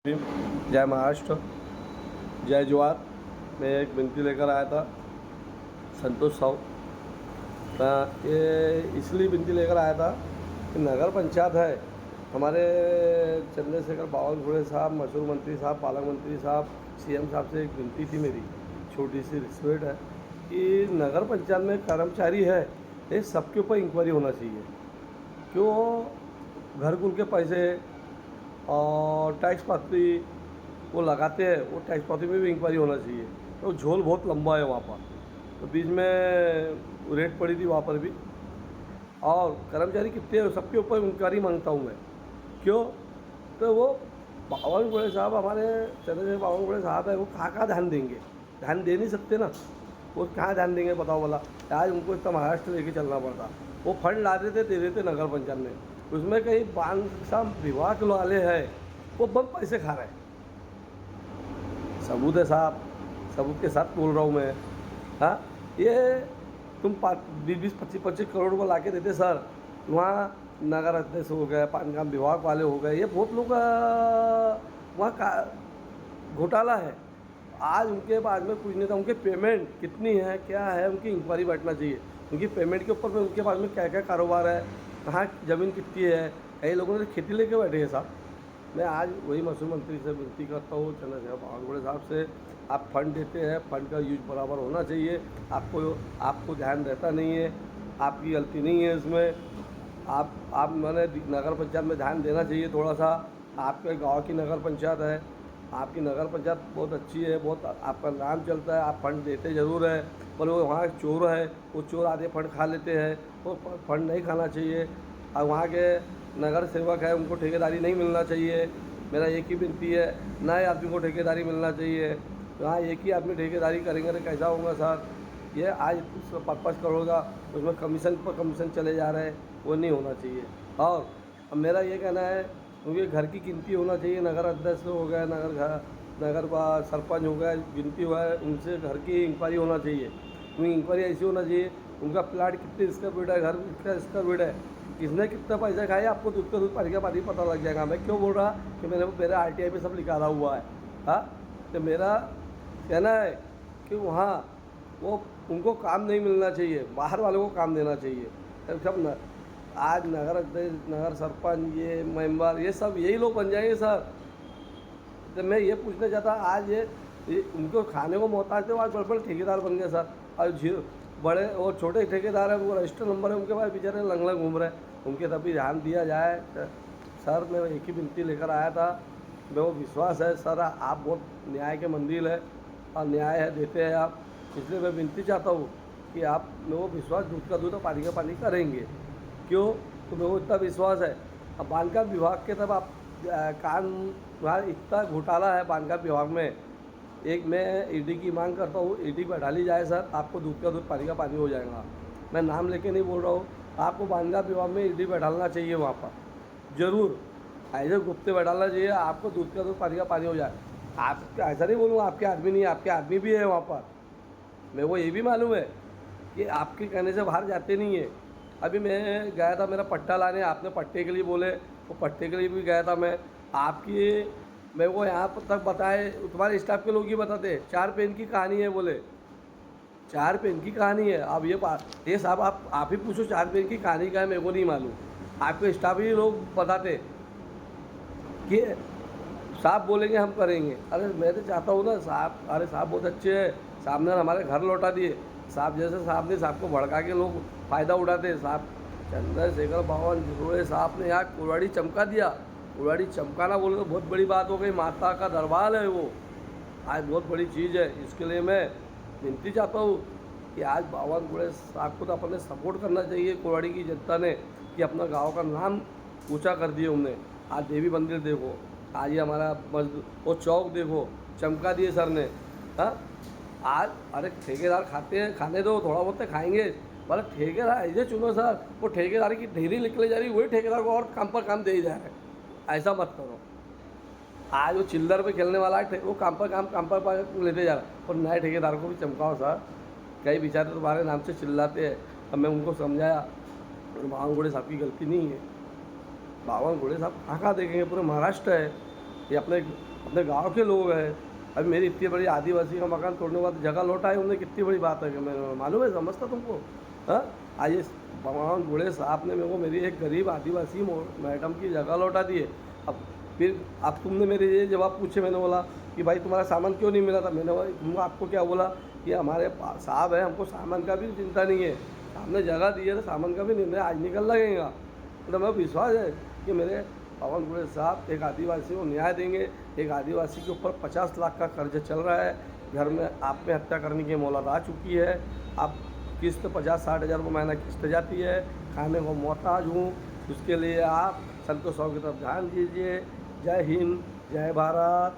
जय महाराष्ट्र, जय जवाहर। मैं एक विनती लेकर आया था संतोष साहू। मैं ये इसलिए विनती लेकर आया था कि नगर पंचायत है हमारे चंद्रशेखर बावनकुळे साहब, मशहूर मंत्री साहब, पालक मंत्री साहब, सीएम साहब से एक विनती थी मेरी, छोटी सी रिक्वेस्ट है कि नगर पंचायत में कर्मचारी है ये सबके ऊपर इंक्वायरी होना चाहिए। क्यों घर कुल के पैसे और टैक्स पात्री वो लगाते हैं, वो टैक्स पात्री में भी इंक्वायरी होना चाहिए। तो झोल बहुत लंबा है वहाँ पर, तो बीच में रेट पड़ी थी वहाँ पर भी। और कर्मचारी कितने हैं सबके ऊपर इंक्वायरी मांगता हूँ मैं। क्यों? तो वो बावनकुळे साहब, हमारे चंद्रशेखर बावनकुळे साहब है, वो कहाँ ध्यान देंगे? ध्यान दे नहीं सकते ना, वो कहाँ ध्यान देंगे बताओ भला। आज उनको इतना महाराष्ट्र लेके चलना पड़ता। वो फंड ला देते दे देते नगर पंचायत में, उसमें कहीं बांधकाम विभाग वाले हैं वो बम पैसे खा रहे हैं। सबूत है साहब, सबूत के साथ बोल रहा हूँ मैं। हाँ, ये तुम 20-25 करोड़ रुपये ला के देते सर, वहाँ नगर अध्यक्ष हो गए, बांधकाम विभाग वाले हो गए, ये बहुत लोग वहाँ का घोटाला है। आज उनके बाद में कुछ नहीं था। उनके पेमेंट कितनी है, क्या है, उनकी इंक्वायरी बैठना चाहिए। उनकी पेमेंट के ऊपर में उनके पास में क्या क्या कारोबार है, कहाँ ज़मीन कितनी है। कई लोगों ने खेती लेके बैठे हैं साहब। मैं आज वही मशहूर मंत्री से विनती करता हूँ, चंद्रशेखर बावनकुळे साहब से, आप फंड देते हैं, फंड का यूज बराबर होना चाहिए। आपको ध्यान रहता नहीं है, आपकी गलती नहीं है इसमें। आप मैंने नगर पंचायत में ध्यान देना चाहिए थोड़ा सा। आपके गांव की नगर पंचायत है, आपकी नगर पंचायत बहुत अच्छी है, बहुत आपका नाम चलता है, आप फंड देते ज़रूर है, पर वो वहाँ चोर है, वो चोर आधे फंड खा लेते हैं। वो फंड नहीं खाना चाहिए। और वहाँ के नगर सेवक है, उनको ठेकेदारी नहीं मिलना चाहिए। मेरा एक ही विनती है, नए आदमी को ठेकेदारी मिलना चाहिए। वहाँ एक ही आदमी ठेकेदारी करेंगे तो कैसा होगा सर? ये आज 5-5 करोड़ का उसमें कमीशन पर कमीशन चले जा रहे हैं, वो नहीं होना चाहिए। और अब मेरा ये कहना है, क्योंकि घर की गिनती होना चाहिए। नगर अध्यक्ष हो गए, नगर का सरपंच हो गया, गिनती हुआ है, उनसे घर की इंक्वायरी होना चाहिए। क्योंकि इंक्वायरी ऐसी होना चाहिए, उनका प्लाट कितने स्क्वायर फीट है, घर कितना स्क्वायर फीट है, किसने कितना पैसा खाया, आपको दूध का दूध पानी का पानी पता लग जाएगा। मैं क्यों बोल रहा कि मेरा RTI पे सब लिखा हुआ है। हाँ, तो मेरा कहना है कि वहाँ वो उनको काम नहीं मिलना चाहिए, बाहर वालों को काम देना चाहिए। सब न, आज नगर अध्यक्ष, नगर सरपंच, ये मेंबर, ये सब यही लोग बन जाएंगे सर। तो मैं ये पूछना चाहता, आज ये उनको खाने को मोहताज थे, आज बड़े बड़े ठेकेदार बन गए सर। और बड़े और छोटे ठेकेदार हैं, वो रजिस्टर नंबर है उनके पास, बेचारे लंग लंग घूम रहे हैं। उनके तभी ध्यान दिया जाए। तो सर, मैं एक ही विनती लेकर आया था। मैं वो विश्वास है सर, आप बहुत न्याय के मंदिर है और न्याय है देते हैं आप, इसलिए मैं विनती चाहता हूँ कि आप में वो विश्वास दूध का दूध और पानी का पानी करेंगे। क्यों? तो मैं वो इतना विश्वास है। अब बांधकाम विभाग के तब आप कान वहाँ इतना घोटाला है बांधकाम विभाग में। एक मैं ED की मांग करता हूँ, ED बैठा ली जाए सर, आपको दूध का दूध पानी का पानी हो जाएगा। मैं नाम लेके नहीं बोल रहा हूँ, आपको बांधकाम विभाग में ED बैठाना चाहिए वहाँ पर, ज़रूर ऐसे गुप्ते बैठाना चाहिए। आपको दूध का दूध पानी का पानी हो जाए। आप ऐसा नहीं बोलूँगा आपके आदमी नहीं, आपके आदमी भी है वहाँ पर। मेरे को ये भी मालूम है कि आपके कहने से बाहर जाते नहीं है। अभी मैं गया था मेरा पट्टा लाने, आपने पट्टे के लिए बोले, वो पट्टे के लिए भी गया था मैं। आपकी मेरे को यहाँ तक बताए, तुम्हारे स्टाफ के लोग ही बताते 4 पेन की कहानी है बोले, 4 पेन की कहानी है। अब ये साहब आप ही पूछो 4 पेन की कहानी क्या है, मेरे को नहीं मालूम। आपके स्टाफ ही लोग बताते कि साहब बोलेंगे हम करेंगे। अरे मैं तो चाहता हूँ ना साहब, अरे साहब बहुत अच्छे हैं, साहब ने हमारे घर लौटा दिए। साहब जैसे साहब ने साहब को भड़का के लोग फ़ायदा उठाते। साहब चंद्रशेखर बावनकुळे साहब ने यहाँ कुल्हाड़ी चमका दिया। कुल्हाड़ी चमकाना बोले तो बहुत बड़ी बात हो गई, माता का दरबार है वो, आज बहुत बड़ी चीज़ है। इसके लिए मैं विनती चाहता हूँ कि आज बावनकुळे साहब को तो अपने सपोर्ट करना चाहिए कुल्हाड़ी की जनता ने, कि अपना गाँव का नाम ऊँचा कर दिए उन्हें। आज देवी मंदिर देखो, आज ये हमारा वो चौक देखो, चमका दिए सर ने। हाँ, आज अरे ठेकेदार खाते हैं, खाने दो, थोड़ा बहुत तो खाएंगे, पर ठेकेदार ऐसे चुनो सर, वो ठेकेदारी की ढेरी निकले जा रही, वही ठेकेदार को और काम पर काम दे ही जा रहे हैं। ऐसा मत करो। आज वो चिल्लर पे खेलने वाला है, वो काम पर लेते जा रहा है। और नए ठेकेदार को भी चमकाओ सर। कई बेचारे तुम्हारे नाम से चिल्लाते हैं। अब मैं उनको समझाया, बावनकुळे साहब की गलती नहीं है। बावनकुळे साहब कहाँ देखेंगे, पूरे महाराष्ट्र है, ये अपने अपने गांव के लोग हैं। अभी मेरी इतनी बड़ी आदिवासी का मकान तोड़ने के बाद जगह लौटा है उन्हें, कितनी बड़ी बात है कि मैं मालूम है, समझता तुमको? हाँ, आज इस भगवान बूढ़े साहब ने मेरे को मेरी एक गरीब आदिवासी मैडम की जगह लौटा दी है। अब फिर अब तुमने मेरे ये जवाब पूछे, मैंने बोला कि भाई तुम्हारा सामान क्यों नहीं मिला था? मैंने बोला तुम आपको क्या बोला कि हमारे साहब है, हमको सामान का भी चिंता नहीं है, हमने जगह दी है तो सामान का भी निर्णय आज निकल लगेगा। तो मैं विश्वास है कि मेरे पवन गुड़े साहब एक आदिवासी को न्याय देंगे। एक आदिवासी के ऊपर 50 लाख का कर्ज चल रहा है, घर में आत्महत्या करने की मोहलत आ चुकी है। अब किस्त 50-60 हज़ार रुपये महीना किस्त जाती है, खाने को मोहताज हूँ। उसके लिए आप संतोष साहब की तरफ ध्यान दीजिए। जय हिंद, जय भारत।